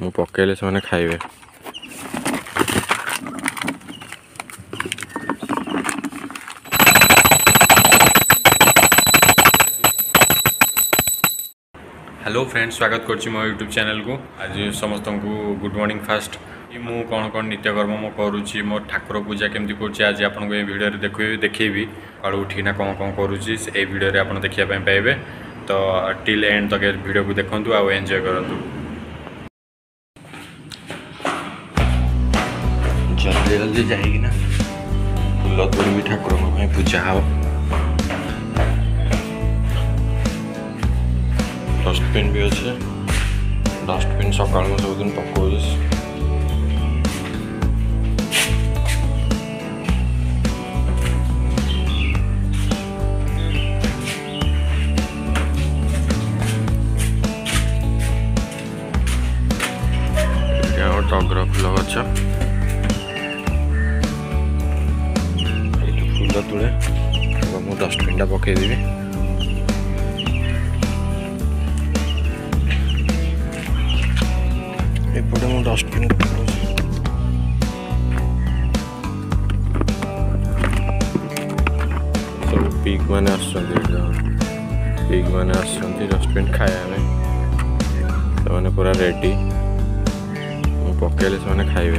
ମୁଁ ପକେଇଲେ ସେମାନେ ଖାଇବେ। हेलो फ्रेंड्स, स्वागत करुच्ची मो यूट्यूब चैनल को। आज समस्त को गुड मॉर्निंग। फास्ट मु कौन नित्यकर्म मो करुच्ची, मो ठाकुर पूजा केमती करुच्ची आज आपको ये वीडियो देखी कालू उठिना कौन कौन करुच्ची ये वीडियो आप देखा पाइबे। तो टिल एंड तक वीडियो को देखूँ आ एंजॉय करूँ। जल्दी जल्दी जाइना फूल तोड़ी ठाकुर पूजा हम। डस्टबिन भी अच्छे, डस्टबिन सकाल सब दिन पकाऊ। टगर फूल गच फूल तुले मुझे डस्टबिन टा पकईदेवी। एपटे मु डस्टबिन सब पिग मैंने डस्टबिन खाया से पूरा रेडी पकेले से खाइबे।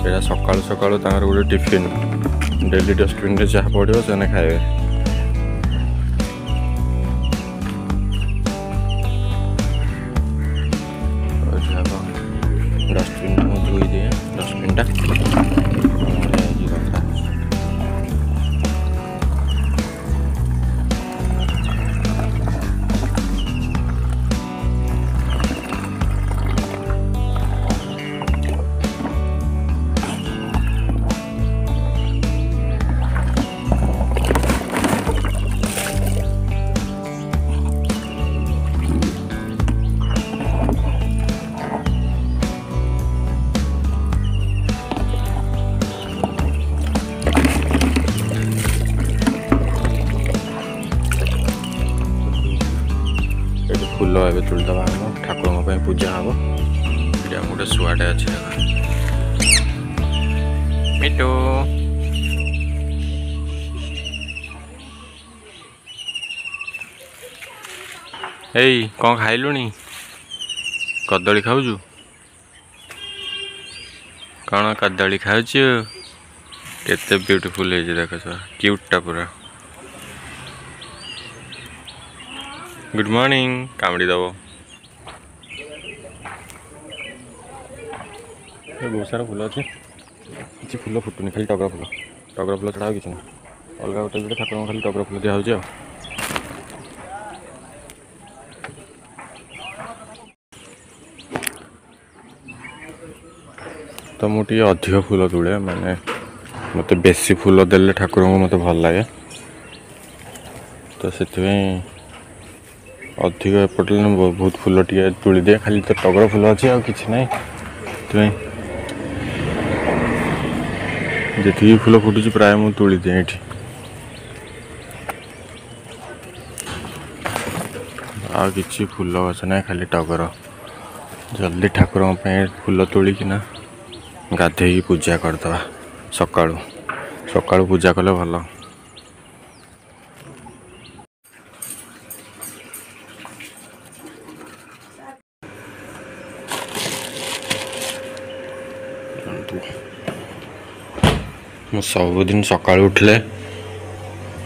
एटा सकाळु सकाळु तांगर गोटे टिफिन डेली डस्टबिन रे जहाँ पड़ो से खाइबे। डस्टबिन धोई दिए डस्टबिन टा फूल ए तुलदबा ठाकुर पूजा हम। ये गोटे शुआटे अच्छे मिटू एई कौन खाइलुनी? कदली खाऊचु? कौन कदली खाऊचु? केते ब्यूटीफुल है देख क्यूटा पूरा। गुड मॉर्निंग कामड़ी दब बहुत सारा फूल अच्छे किसी फूल फुटुनी खाली टगर फूल छड़ा किसी ना अलग गोटे गोटे ठाकुर खाली टगर फूल दिया हो। तो मुझे अधिक फूल तुले माने मत बेसी फूल देले ठाकुर को मत भल लगे। तो से अधिक एपटे बहुत फूल टे तुली दिए खाली तो टगर फूल अच्छे आ कि ना जी फूल फुटुची प्राय मुझे तुली दिए ये आ कि फूल गछ ना खाली टगर। जल्दी ठाकुर फूल तोलिकिना गाधे पूजा करदे सकाळु सकाळु पूजा कले भल। मु सबुदिन सकाळु उठले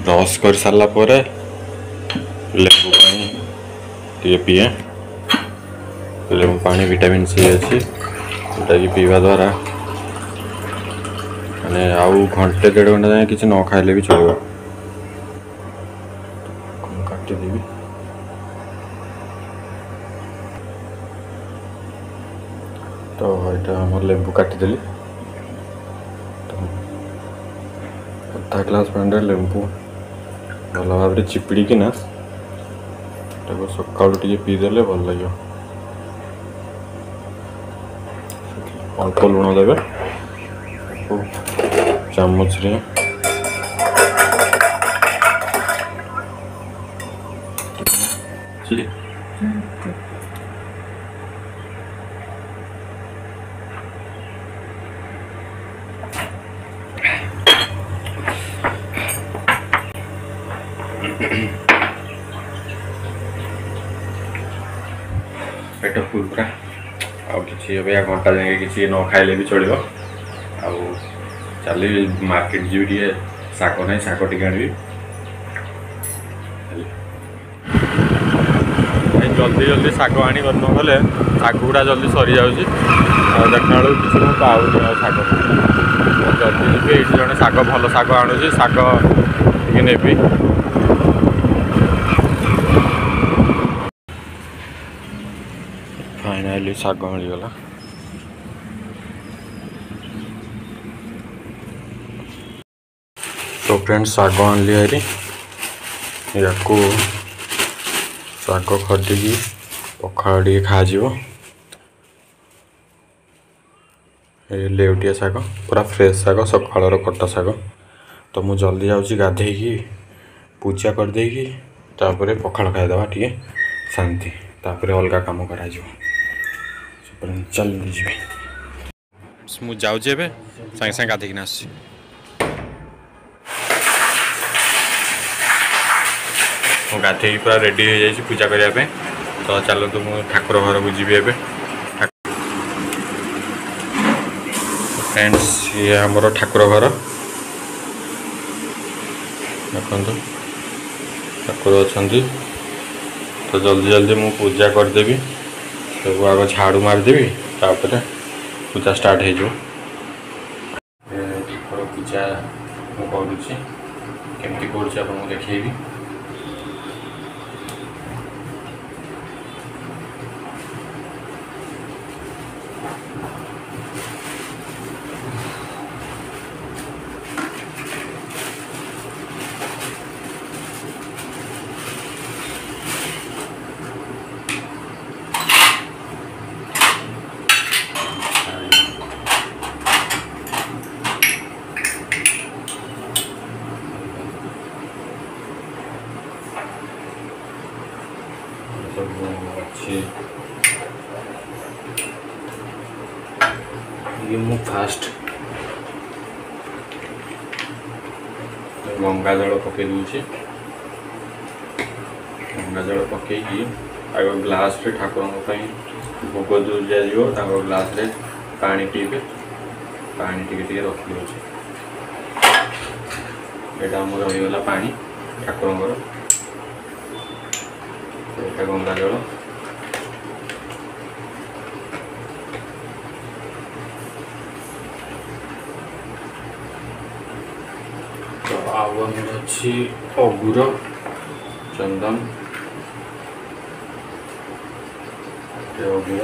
ब्रश कर सारा पर लेबू पानी टे पीए। लेबू पानी विटामिन सी अच्छी जोटा कि पीवा द्वारा माने आउ घंटे 1.5 घंटा जाए किसी न खाइले भी चलो। काटिदेवी तो यहाँ आम लेबू काटिदेली अधा ग्लास पानी लेबू भल भाव चिपिड़ी किना सकालू टे पीदेले भल लगे। अल्प लुण देवे चामच रे ଚିଲି पेट फुल पूरा आउ कि घंटा जाए कि न खाइले भी चलो आउ चल मार्केट जी टे शाग ना शाग टे आनी जल्दी जल्दी शाग आनी न गले शाग गुड़ा जल्दी सरी जाऊँगी देखा बेलू किसी मुझे पाऊनी शाग जल्दी जी ये जड़े शाग भल शाग आणुची शाग टे नेबी फाइनाली शाग मिलगला तो फ्रेंड्स शाग आनली हारी या शाग खटिकी पखाड़ टे खा लेवटिया शाग पूरा फ्रेश शाग सकाल कटा शाग तो मुझे जल्दी जाऊँगी गाधेकी पूजा करदेकी तापर पखाड़ खाईदे टे शांति तापर अलग कम कर जल्दी जी मुझे जाऊँ सागे सागे गाधेकिन आस गाधे पूरा रेडी हो जाए पूजा करने तो चलते मुझे ठाकुर घर को जी फ्रेंड्स ये आमर ठाकुर घर देखो ठाकुर अच्छा तो जल्दी जल्दी मु पूजा करदेवी सब आग झाड़ू मारदेवी तापर पूजा स्टार्ट हो ठाकुर पूजा मुझे केमती कर देखेबी ये मु फास्ट गंगा जल पकई दूचे गंगा जल पकई आग ग्लास रे ठाकुर भोग जो दिजाव ग्लास रे पानी पीबे पानी टे रखी दूचे यहाँ आम रहीगला पानी ठाकुर गंगा जल तो अच्छी अगुर चंदन अगुर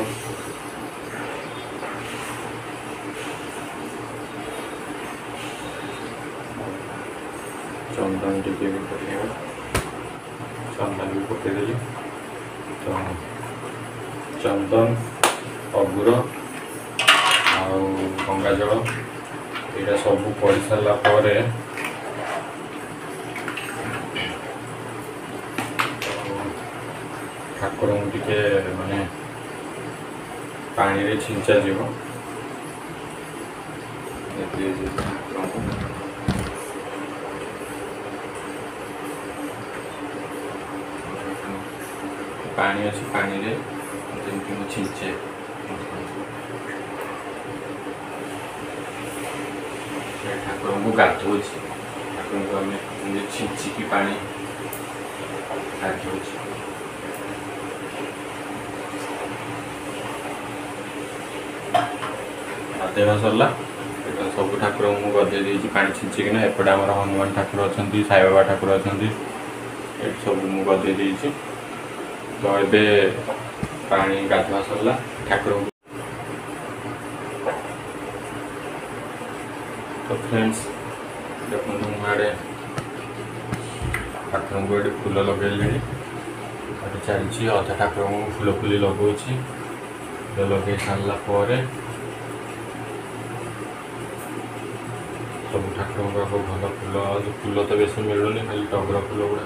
चंदन टी भी पकेगा चंदन भी पकईदेली तो चंदन अगुर आ गंगा जल यहाँ सब पड़ सारापर ठाकुर टे माने पानी रे छिंचा जीव पानी अच्छी पानी रे जमी छिंचे ठाकुर को गाधो ठाकुर को आम छिंचिकी पानी गाधो गाधेवा सरला सब ठाकुर को गधे दी पानी छिंचिकिना एपटे आम हनुमान ठाकुर अच्छा साई बाबा ठाकुर अच्छा ये सब मुझे गधे दी तो ये पानी गाधुआ सरला ठाकुर तो फ्रेंड्स देखो मुझे ठाकुर को ये फूल लगे चलती अधा ठाकुर को फूल फुली लगौची लगे सारापर सब ठाकुर को भल फूल फूल तो बेस मिलूनी खाली टगर फूल गुड़ा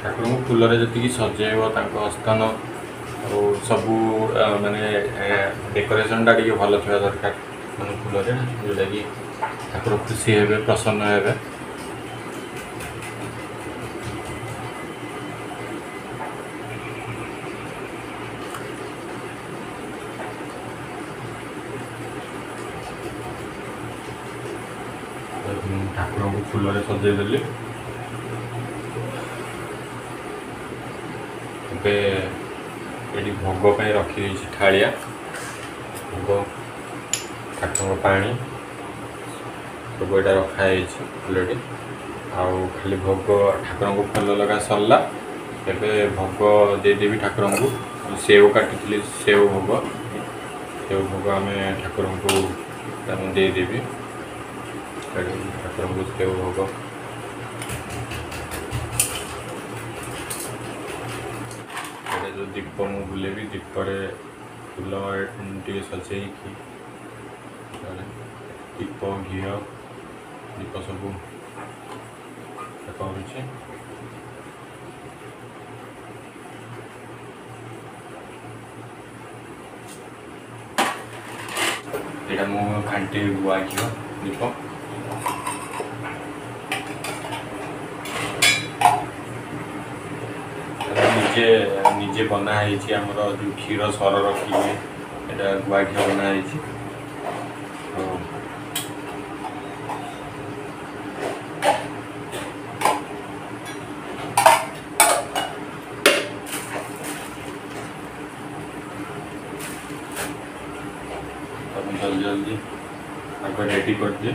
ठाकुर को फूल जी सजेब स्थान और सबू माने डेकोरेशन टा भल थी दरकार फूल जोटा कि ठाकुर खुशी हे प्रसन्न हे। ठाकुर को फूल सजेदेली ये भोग पे रखी थालिया भोग ठाकुर पानी सब यहाँ रखाई अलरेडी आउ खाली भोग ठाकुर को फूल लगा सरला ए भोग देदेवी ठाकुर को सेव काटी सेव भोग आम ठाकुर को देदेवी ठाकुर को सेव भोग जो दीप मु बुलेबी दीपरे फूल टे सजे दीप घी दीप सब करुचे यहाँ मु घंटे गुआ घी दीप निजे निजे बनाई आमर जो क्षीर सर रखिए यहाँ गुआ घी बनाई जल्दी जल्दी आगे रेडी कर दिए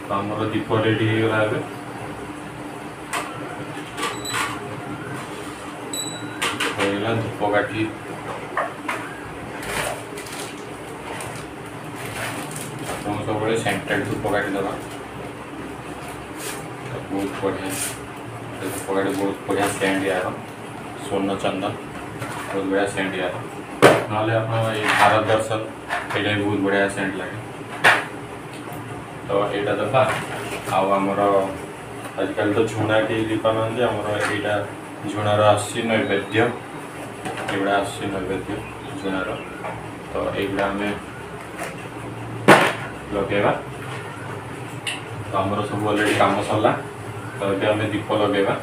तो आमर दीप रेडी होगा धूप काठी सब सेंटेड धूप काटी दबा बहुत बढ़िया धूप काटी बहुत बढ़िया सेंट यार स्वर्ण चंदन बहुत बढ़िया सेंट यार ना भारत दर्शन ये बहुत बढ़िया सेंट लगे तो यहाँ दबा आमर आजिकल तो झुणा के दीपाना आमर यहाँ झुणार आसी नैवेद्य एगुड़ा आसी नैवेद्य झुणार तो यगुड़ा आम लगेगा तो आमर सब अलरेडी काम सरला तो ये आम दीप लगेगा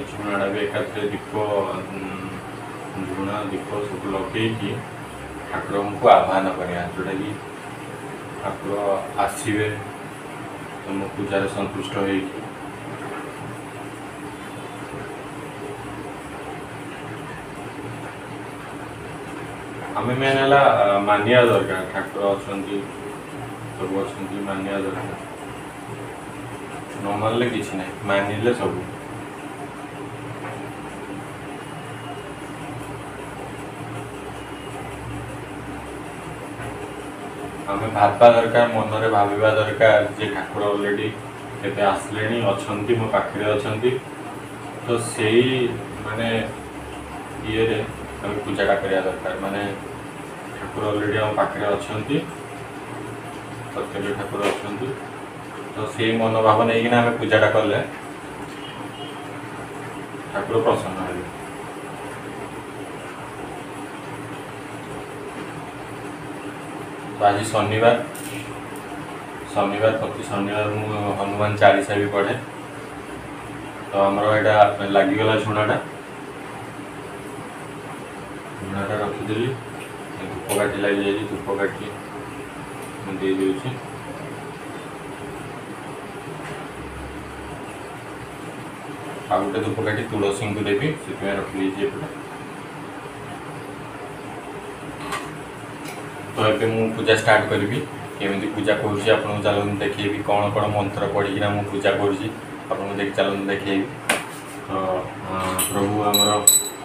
झुणा भी एक दीप झुणा दीप सब लगे ठाकुर को आह्वान करा जोटा कि ठाकुर आसवे तुम पूजा संतुष्ट हो आम मेन है मानिया दरकार ठाकुर अच्छा सब अच्छा मानिया दरकार न मानले कि ना मानिले सब आम भाबा दरकार मन में भावा दरकार जे ठाकुर अलरेडी केते आसले अच्छी मो पाखे अच्छा तो से माने ये आम पूजाटा करा दरकार माने ठाकुर अलरेडी आम पाखे अच्छा प्रत्येक ठाकुर अच्छा तो से मनोभाव नहीं आम पूजाटा कले ठाकुर प्रसन्न हे। तो आज शनिवार शनिवार प्रति शनिवार मु हनुमान चालीसा भी पढ़े। तो आमर यहाँ लगिगला झुणाटा रखीदी धूपकाठी लगी जाए धूपकाठी दे दूसरी आ गए धूपकाठी तुलसी को देवी से रखी तो ये मुझे पूजा स्टार्ट करी केमी पूजा करुँच आपको चलते देखी कौन कौन मंत्र पढ़िकिना मु पूजा करुँच आपको देख चलते देखी प्रभु आमर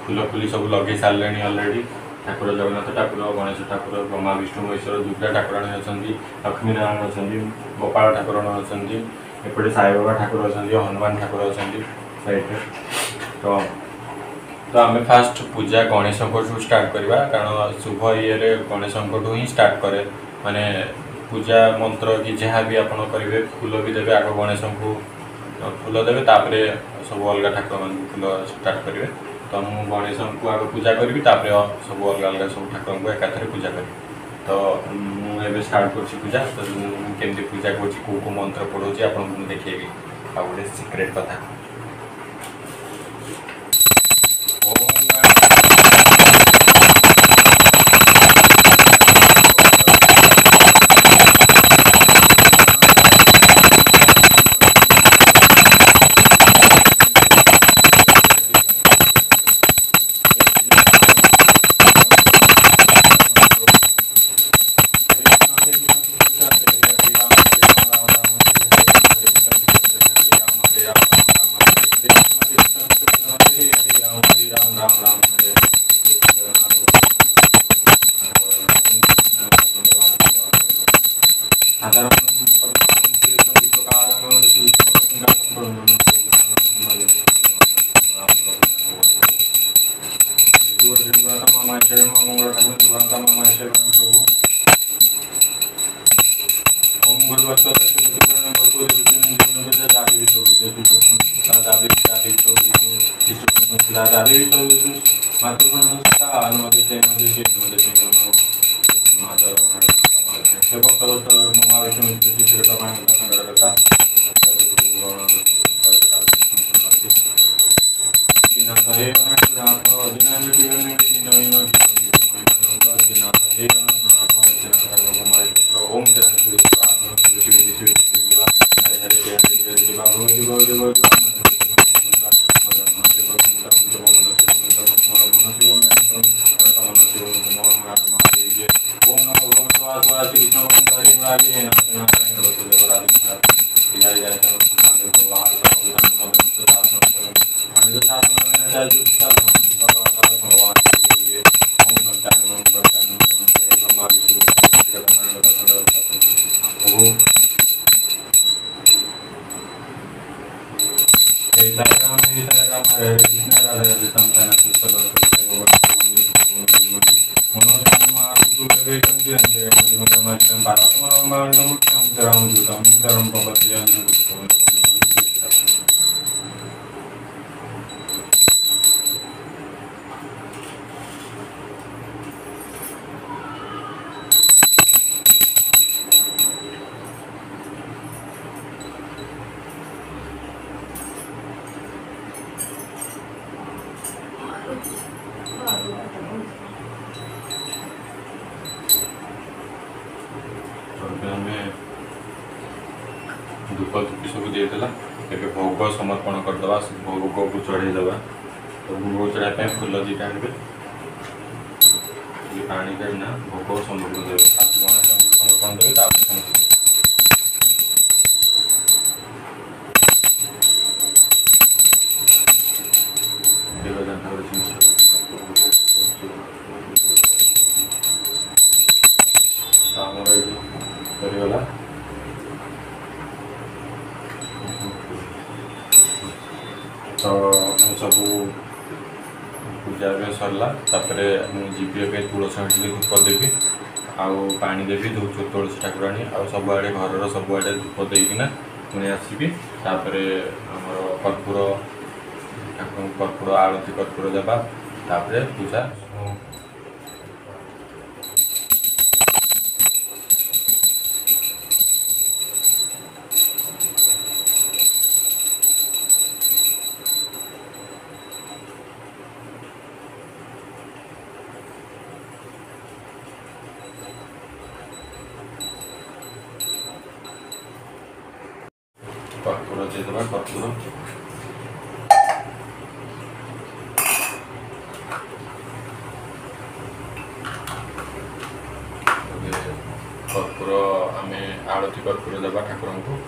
फूल फुली सब लगे सारे अलरेडी ठाकुर जगन्नाथ ठाकुर गणेश ठाकुर ब्रह्मा विष्णु महेश्वर दुर्गा ठाकुराणी अच्छा लक्ष्मी नारायण अच्छा गोपाल ठाकुराणी अच्छा एपटे साई बाबा ठाकुर अच्छा हनुमान ठाकुर अच्छा साइड तो आम फास्ट पूजा गणेश स्टार्ट करवा कारण शुभ ये गणेश ही स्टार्ट करे माने पूजा मंत्र कि जहाँ भी आप करेंगे फूल भी देवे आग गणेश को फूल देवे तापर सब अलग ठाकुर मान फूल स्टार्ट करेंगे तो मु गणेश को आग पूजा करी सब अलग अलग सब ठाकुर को एकाथरे पूजा करी तो मुझे स्टार्ट कर पूजा तो केमती पूजा कौ मंत्र पढ़ाऊँगी आपको मुझे देखिए आ गए सिक्रेट कथा धूप धूपी सब देदेला ए भोग समर्पण करदे भोग को चढ़ईदे तो भोग चढ़ाई फूल दीटा आने पानी का भोग समर्पण देवे गणेश समर्पण देवे तो सब पूजा सरला जीपी तुलसी धूप देवी आउ पानी देवी तुलसी ठाकुराणी आ सब आड़े घर सब आड़े धूप देना पुणी आसबि तापर आमर कर्पूर ठाकुर कर्पूर आरती कर्पूर देवा तापर पूजा सजेदेवा कर्पूर कर्पूर आम आरती कर्पूर देवा ठाकुर को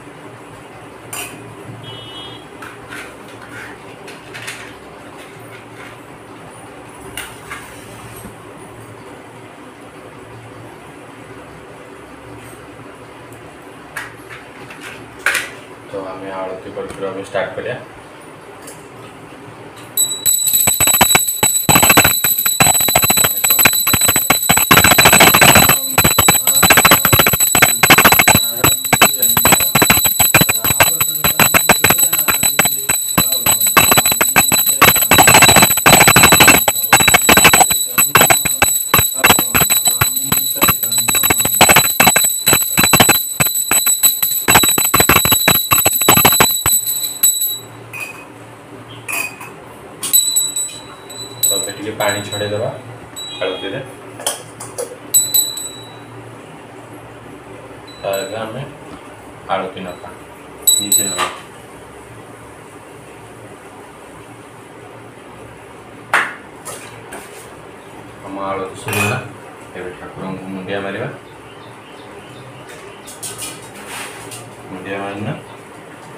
तो आम आरती कर्पूर स्टार्ट करिया। तो पानी छड़े देवा आलती आम आलती नपा नीचे नवा आम आलती सरीगला ठाकुर को मुंडिया मारिबा मुंडिया मारना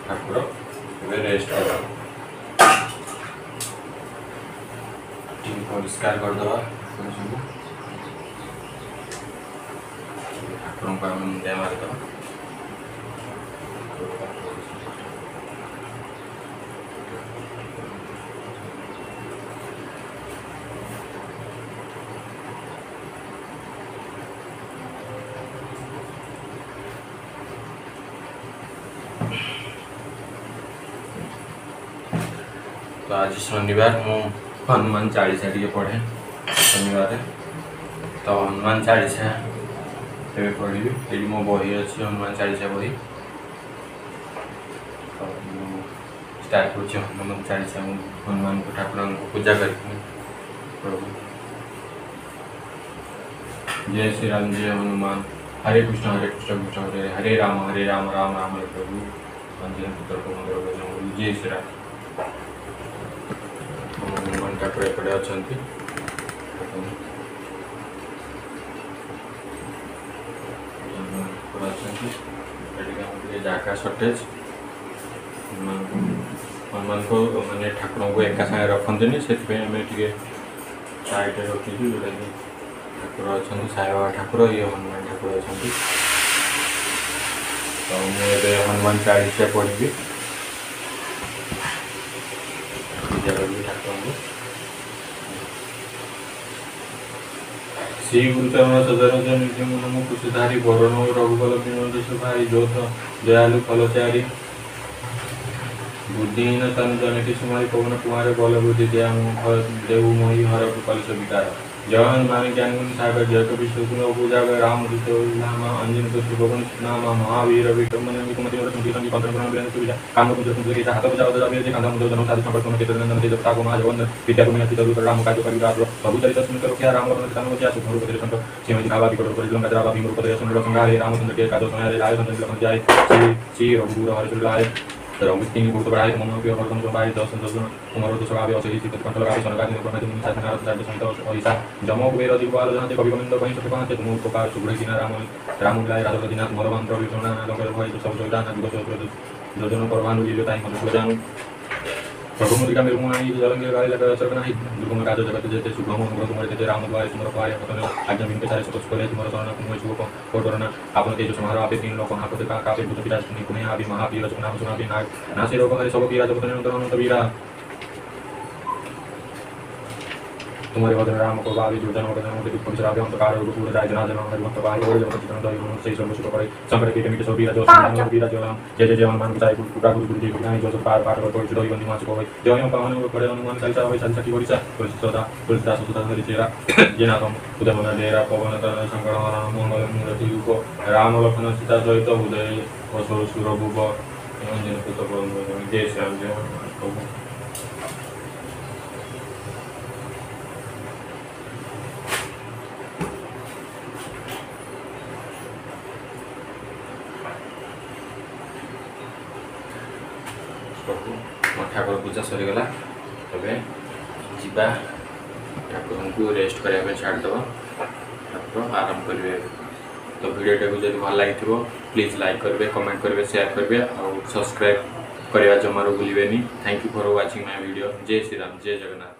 ठाकुर रेस्ट कर परिष्कार करदे ठाकुर को आम मुंडिया मारिद तो आज शनिवार मु हनुमान चालीसा टी पढ़े शनिवार तो हनुमान चालीसा ए पढ़ी ये मो बही अच्छी हनुमान चालीसा बही तो स्टार्ट कर हनुमान चालीसा हनुमान को ठाकुर को पूजा कर प्रभु जय श्री राम जय हनुमान हरे कृष्ण कृष्ण हरे हरे राम राम राम हरे प्रभु अंजन पुत्र को मंदिर जय श्री राम हनुमान ठाकुर एपटे अच्छा जगह सर्टेज हनुमान को मैंने ठाकुर को एका सागे रखते से साइड रखी जोटा कि ठाकुर अच्छा साई बाबा ठाकुर ये हनुमान ठाकुर अच्छा तो मुझे हनुमान चालीसा पढ़ी पूजा करी ठाकुर को श्री गुरुचरण सदन नित्य नमो कुशधारी वरण रघुबल भाई जोत दयालु फलचारी बुद्धिहीन तनु जनकी सुमारी पवन कुमार बल बुद्धि देव मोहि हर कलश विकार जय हनुमान ज्ञान गुण सागर जय कवि शकुन पूजा राम राम अंजन पुत्र पवन नाम महावीर विक्रम विक्रमति स्मृति संगी पंद्रह वीरेंद्र सुविधा काम कुंज कुंज के हाथ पूजा उदर अभिनय कांधा मुद्र जन साधु संपर्क में केतन नंदन तेज ताको महा जवन विद्या को मिनति तरु राम काज परिवार प्रभु चरित सुन कर क्या राम लखन तनु क्या सुख रूप दर्शन सीमति भावा विकट पर लंका जरा भीम रूप दर्शन संगारे रामचंद्र के काज समय राय चंद्र लखन जाय श्री रघुवीर हरि लाय रंगीन बहुत बढ़ाए मन के हरदम जमाए दर्शन दर्शन कुमार दोष गावे असही चित कंठ लगावे सनगादि निर्भर में साथ नारद साथ सहित अहिसा जमो कुबेर दिगपाल जहां कवि गोविंद कहीं सत्य पाते तुम उपकार सुगुण किना राम लाय राजा दिनाथ मोरबान प्रभु सोना लंकर भय सब जोदान दिवस जोजन परवान लीलो ताई मन जानु प्रभु मुद्रिका निर्मुणाई जलंगे गाय लगा चरना ही दुर्गम राज जगत जेते सुगम अनुग्रह तुम्हारे जेते राम द्वारे सुमर पाए पतन आज्ञा विनते सारे सतस करे तुम्हारा शरण कुमय शुभ कोटरना आपन तेज समारोह आपे तीन लोक आपते का कापे भूत विराज कुने आदि महावीर रचना सुना भी नाग नासे रोग हरे सब पीरा जगत निरंतर अनंत वीरा तुम्हारे वदन राम को भावी दुर्जन वदन के दुख विश्रावे अंतकार रूप पूर्ण जाय जना जना हरि भक्त भाई और जगत चित्रण दहि मन से सर्व सुख करे संकट के मिट सब वीरा जो नाम वीरा जो जय जय हनुमान गुसाई पुरा गुरु जी गुनाई जो पार पार कर पड़ि दहि बंदी मास को जय हम पावन को पड़े हनुमान चालीसा होय संसकी ओडिसा सदा तुलसीदास सुदा हरि चेरा जेनाथम उदमना डेरा पवन तनय संकट हरण मंगल मूर्ति रूप राम लखन सीता सहित उदय असुर सुर भूप अंजन पुत्र पवन जय श्री राम जय प्रभु ठाकुर पूजा सरीगला तबे जीवा ठाकुर को रेस्ट करने छाड़देव ठाकुर आराम करेंगे। तो वीडियो को जब भल लगी प्लीज लाइक करेंगे, कमेंट करेंगे, शेयर करेंगे और सब्सक्राइब करवा जमार भूलें। Thank you for watching my video. जय श्री राम, जय जगन्नाथ।